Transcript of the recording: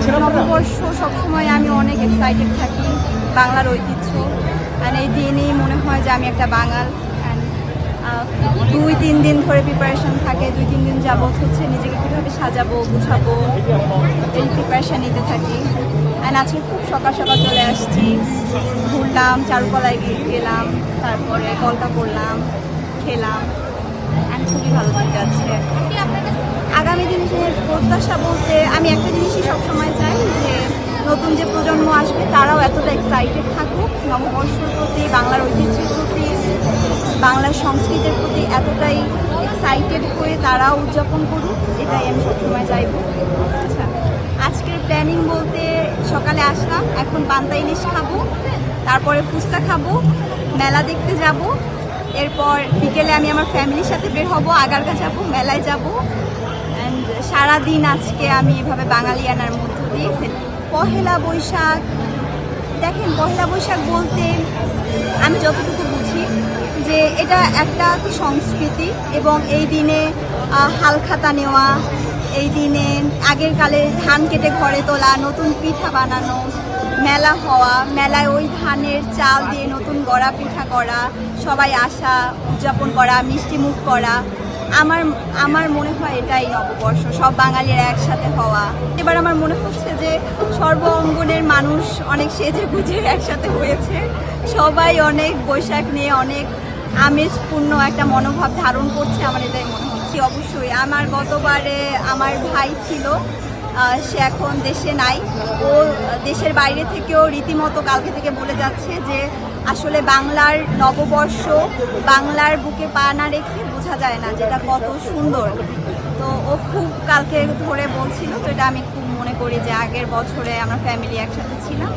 নববর্ষ সবসময় আমি অনেক এক্সাইটেড থাকি, বাংলার ঐতিহ্য। অ্যান্ড এই দিনই মনে হয় যে আমি একটা বাঙাল। অ্যান্ড 2-3 দিন ধরে প্রিপারেশন থাকে, 2-3 দিন যাবৎ হচ্ছে নিজেকে কীভাবে সাজাবো গুছাবো এই প্রিপারেশান নিতে থাকি। অ্যান্ড আজকে খুব সকাল সকাল চলে আসছি, ঘুরলাম, চারুকলায় গেলাম, তারপরে গল্প করলাম, খেলাম, অ্যান্ড খুবই ভালো দিন যাচ্ছে। আগামী দিনের প্রত্যাশা বলতে আমি একটা জিনিসই সবসময় চাই যে নতুন যে প্রজন্ম আসবে তারাও এতটা এক্সাইটেড থাকুক নববর্ষের প্রতি, বাংলার ঐতিহ্যের প্রতি, বাংলার সংস্কৃতির প্রতি এতটাই এক্সাইটেড হয়ে তারাও উদযাপন করুক, এটাই আমি সবসময় চাইব। আচ্ছা, আজকের প্ল্যানিং বলতে সকালে আসলাম, এখন পান্তা ইলিশ খাবো, তারপরে ফুচকা খাবো, মেলা দেখতে যাব, এরপর বিকেলে আমি আমার ফ্যামিলির সাথে বের হব, আগারগা যাব, মেলায় যাব। অ্যান্ড সারাদিন আজকে আমি এভাবে বাঙালিয়ানার মধ্য দিয়ে। পহেলা বৈশাখ, দেখেন পহেলা বৈশাখ বলতে আমি যতটুকু বুঝি যে এটা একটা সংস্কৃতি এবং এই দিনে হালখাতা নেওয়া, এই দিনে আগের কালে ধান কেটে ঘরে তোলা, নতুন পিঠা বানানো, মেলা হওয়া, মেলায় ওই ধানের চাল দিয়ে নতুন গড়া পিঠা করা, সবাই আসা, উদযাপন করা, মিষ্টি মুখ করা। আমার মনে হয় এটাই নববর্ষ, সব বাঙালিরা একসাথে হওয়া। এবার আমার মনে হচ্ছে যে সর্ব অঙ্গনের মানুষ অনেক সেজে গুজে একসাথে হয়েছে, সবাই অনেক বৈশাখ নিয়ে অনেক আমেজপূর্ণ একটা মনোভাব ধারণ করছে, আমার এটাই মনে হচ্ছে। অবশ্যই আমার গতবারে আমার ভাই ছিল, সে এখন দেশে নাই, ও দেশের বাইরে থেকেও রীতিমতো কালকে থেকে বলে যাচ্ছে যে আসলে বাংলার নববর্ষ বাংলার বুকে পা না রেখে বোঝা যায় না যেটা কত সুন্দর। তো ও খুব কালকে ধরে বলছিল, তো এটা আমি খুব মনে করি যে আগের বছরে আমরা ফ্যামিলি একসাথে ছিলাম।